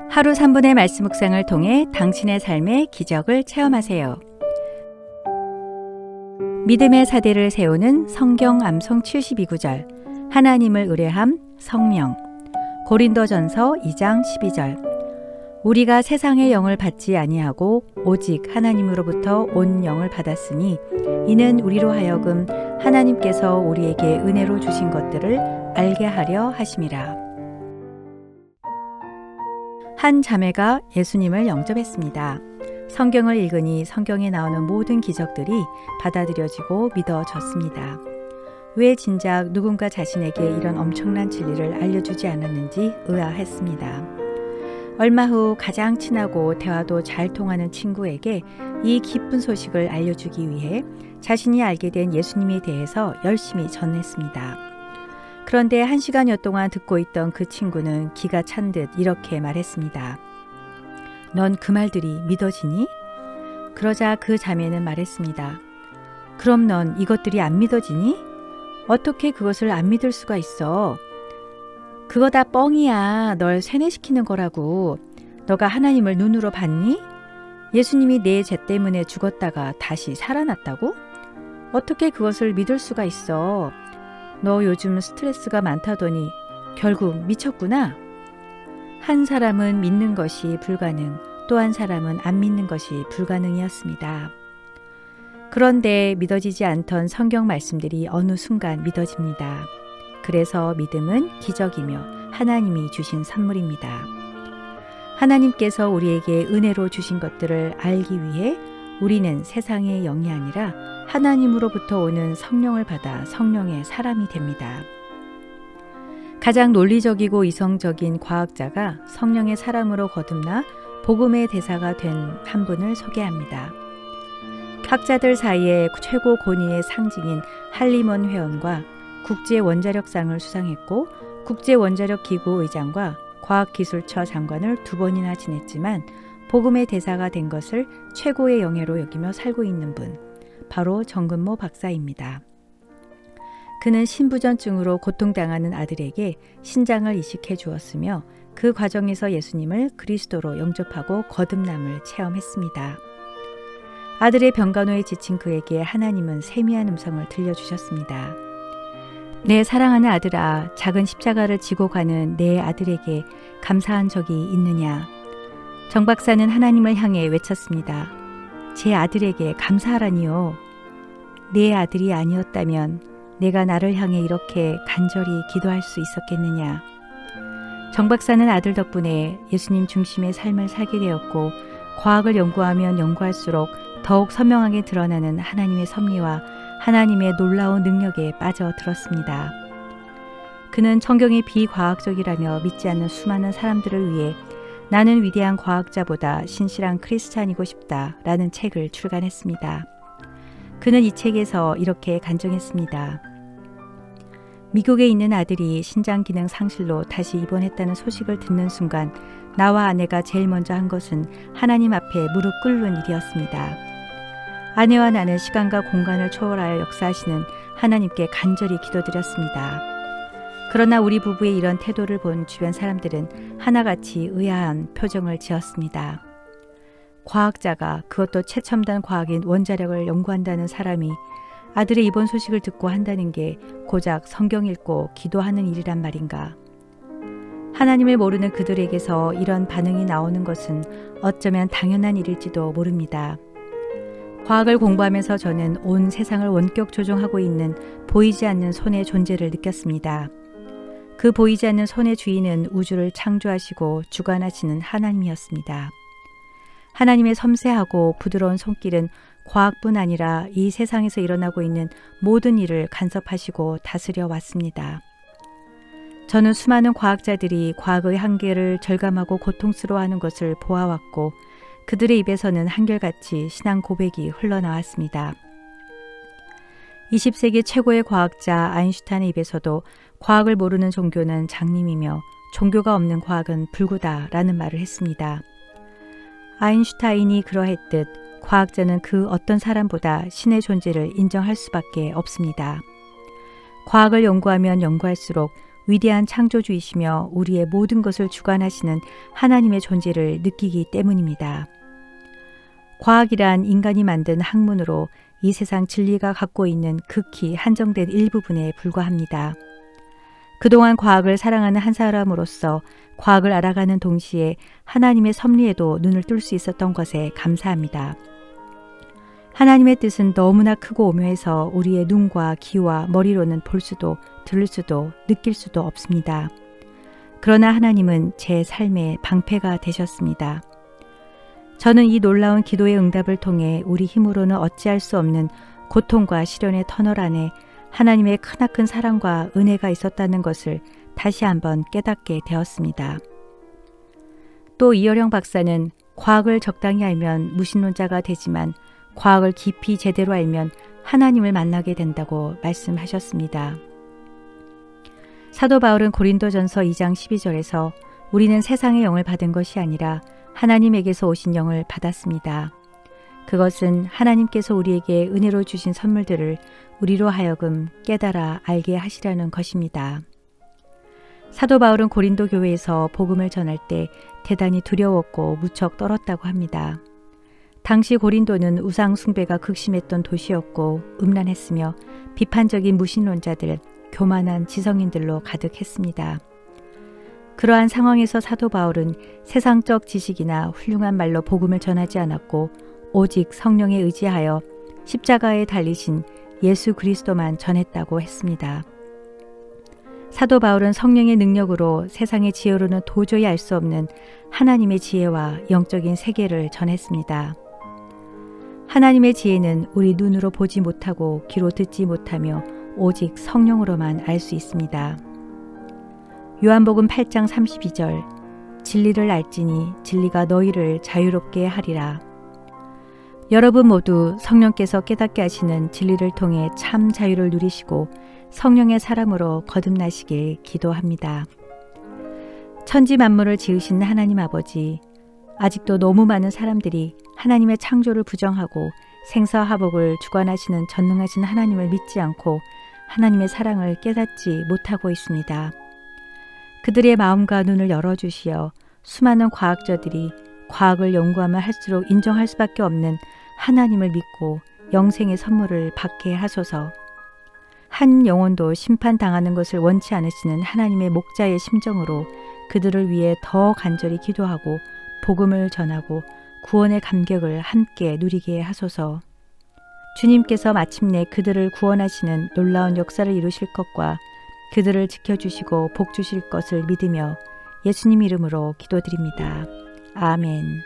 하루 3분의 말씀 묵상을 통해 당신의 삶의 기적을 체험하세요. 믿음의 사대를 세우는 성경 암송 72구절, 하나님을 의뢰함, 성령. 고린도전서 2장 12절. 우리가 세상의 영을 받지 아니하고 오직 하나님으로부터 온 영을 받았으니 이는 우리로 하여금 하나님께서 우리에게 은혜로 주신 것들을 알게 하려 하심이라. 한 자매가 예수님을 영접했습니다. 성경을 읽으니 성경에 나오는 모든 기적들이 받아들여지고 믿어졌습니다. 왜 진작 누군가 자신에게 이런 엄청난 진리를 알려주지 않았는지 의아했습니다. 얼마 후 가장 친하고 대화도 잘 통하는 친구에게 이 기쁜 소식을 알려주기 위해 자신이 알게 된 예수님에 대해서 열심히 전했습니다. 그런데 1시간여 동안 듣고 있던 그 친구는 기가 찬 듯 이렇게 말했습니다. 넌 그 말들이 믿어지니? 그러자 그 자매는 말했습니다. 그럼 넌 이것들이 안 믿어지니? 어떻게 그것을 안 믿을 수가 있어? 그거 다 뻥이야. 널 세뇌시키는 거라고. 너가 하나님을 눈으로 봤니? 예수님이 내 죄 때문에 죽었다가 다시 살아났다고? 어떻게 그것을 믿을 수가 있어? 너 요즘 스트레스가 많다더니 결국 미쳤구나. 한 사람은 믿는 것이 불가능, 또 한 사람은 안 믿는 것이 불가능이었습니다. 그런데 믿어지지 않던 성경 말씀들이 어느 순간 믿어집니다. 그래서 믿음은 기적이며 하나님이 주신 선물입니다. 하나님께서 우리에게 은혜로 주신 것들을 알기 위해 우리는 세상의 영이 아니라 하나님으로부터 오는 성령을 받아 성령의 사람이 됩니다. 가장 논리적이고 이성적인 과학자가 성령의 사람으로 거듭나 복음의 대사가 된 한 분을 소개합니다. 학자들 사이에 최고 권위의 상징인 한림원 회원과 국제원자력상을 수상했고 국제원자력기구 의장과 과학기술처 장관을 2번이나 지냈지만 복음의 대사가 된 것을 최고의 영예로 여기며 살고 있는 분, 바로 정근모 박사입니다. 그는 신부전증으로 고통당하는 아들에게 신장을 이식해 주었으며 그 과정에서 예수님을 그리스도로 영접하고 거듭남을 체험했습니다. 아들의 병간호에 지친 그에게 하나님은 세미한 음성을 들려주셨습니다. 내 사랑하는 아들아, 작은 십자가를 지고 가는 내 아들에게 감사한 적이 있느냐? 정 박사는 하나님을 향해 외쳤습니다. 제 아들에게 감사하라니요. 내 아들이 아니었다면 내가 나를 향해 이렇게 간절히 기도할 수 있었겠느냐. 정 박사는 아들 덕분에 예수님 중심의 삶을 살게 되었고 과학을 연구하면 연구할수록 더욱 선명하게 드러나는 하나님의 섭리와 하나님의 놀라운 능력에 빠져들었습니다. 그는 성경이 비과학적이라며 믿지 않는 수많은 사람들을 위해 나는 위대한 과학자보다 신실한 크리스찬이고 싶다라는 책을 출간했습니다. 그는 이 책에서 이렇게 간증했습니다. 미국에 있는 아들이 신장 기능 상실로 다시 입원했다는 소식을 듣는 순간 나와 아내가 제일 먼저 한 것은 하나님 앞에 무릎 꿇는 일이었습니다. 아내와 나는 시간과 공간을 초월하여 역사하시는 하나님께 간절히 기도드렸습니다. 그러나 우리 부부의 이런 태도를 본 주변 사람들은 하나같이 의아한 표정을 지었습니다. 과학자가, 그것도 최첨단 과학인 원자력을 연구한다는 사람이 아들의 입원 소식을 듣고 한다는 게 고작 성경 읽고 기도하는 일이란 말인가. 하나님을 모르는 그들에게서 이런 반응이 나오는 것은 어쩌면 당연한 일일지도 모릅니다. 과학을 공부하면서 저는 온 세상을 원격 조종하고 있는 보이지 않는 손의 존재를 느꼈습니다. 그 보이지 않는 손의 주인은 우주를 창조하시고 주관하시는 하나님이었습니다. 하나님의 섬세하고 부드러운 손길은 과학뿐 아니라 이 세상에서 일어나고 있는 모든 일을 간섭하시고 다스려 왔습니다. 저는 수많은 과학자들이 과학의 한계를 절감하고 고통스러워하는 것을 보아왔고 그들의 입에서는 한결같이 신앙 고백이 흘러나왔습니다. 20세기 최고의 과학자 아인슈타인의 입에서도 과학을 모르는 종교는 장님이며 종교가 없는 과학은 불구다라는 말을 했습니다. 아인슈타인이 그러했듯 과학자는 그 어떤 사람보다 신의 존재를 인정할 수밖에 없습니다. 과학을 연구하면 연구할수록 위대한 창조주이시며 우리의 모든 것을 주관하시는 하나님의 존재를 느끼기 때문입니다. 과학이란 인간이 만든 학문으로 이 세상 진리가 갖고 있는 극히 한정된 일부분에 불과합니다. 그동안 과학을 사랑하는 한 사람으로서 과학을 알아가는 동시에 하나님의 섭리에도 눈을 뜰 수 있었던 것에 감사합니다. 하나님의 뜻은 너무나 크고 오묘해서 우리의 눈과 귀와 머리로는 볼 수도 들을 수도 느낄 수도 없습니다. 그러나 하나님은 제 삶의 방패가 되셨습니다. 저는 이 놀라운 기도의 응답을 통해 우리 힘으로는 어찌할 수 없는 고통과 시련의 터널 안에 하나님의 크나큰 사랑과 은혜가 있었다는 것을 다시 한번 깨닫게 되었습니다. 또 이어령 박사는 과학을 적당히 알면 무신론자가 되지만 과학을 깊이 제대로 알면 하나님을 만나게 된다고 말씀하셨습니다. 사도 바울은 고린도전서 2장 12절에서 우리는 세상의 영을 받은 것이 아니라 하나님에게서 오신 영을 받았습니다. 그것은 하나님께서 우리에게 은혜로 주신 선물들을 우리로 하여금 깨달아 알게 하시라는 것입니다. 사도 바울은 고린도 교회에서 복음을 전할 때 대단히 두려웠고 무척 떨었다고 합니다. 당시 고린도는 우상 숭배가 극심했던 도시였고 음란했으며 비판적인 무신론자들, 교만한 지성인들로 가득했습니다. 그러한 상황에서 사도 바울은 세상적 지식이나 훌륭한 말로 복음을 전하지 않았고 오직 성령에 의지하여 십자가에 달리신 예수 그리스도만 전했다고 했습니다. 사도 바울은 성령의 능력으로 세상의 지혜로는 도저히 알 수 없는 하나님의 지혜와 영적인 세계를 전했습니다. 하나님의 지혜는 우리 눈으로 보지 못하고 귀로 듣지 못하며 오직 성령으로만 알 수 있습니다. 요한복음 8장 32절 진리를 알지니 진리가 너희를 자유롭게 하리라. 여러분 모두 성령께서 깨닫게 하시는 진리를 통해 참 자유를 누리시고 성령의 사람으로 거듭나시길 기도합니다. 천지 만물을 지으신 하나님 아버지, 아직도 너무 많은 사람들이 하나님의 창조를 부정하고 생사화복을 주관하시는 전능하신 하나님을 믿지 않고 하나님의 사랑을 깨닫지 못하고 있습니다. 그들의 마음과 눈을 열어주시어 수많은 과학자들이 과학을 연구하면 할수록 인정할 수밖에 없는 하나님을 믿고 영생의 선물을 받게 하소서. 한 영혼도 심판당하는 것을 원치 않으시는 하나님의 목자의 심정으로 그들을 위해 더 간절히 기도하고 복음을 전하고 구원의 감격을 함께 누리게 하소서. 주님께서 마침내 그들을 구원하시는 놀라운 역사를 이루실 것과 그들을 지켜주시고 복 주실 것을 믿으며 예수님 이름으로 기도드립니다. 아멘.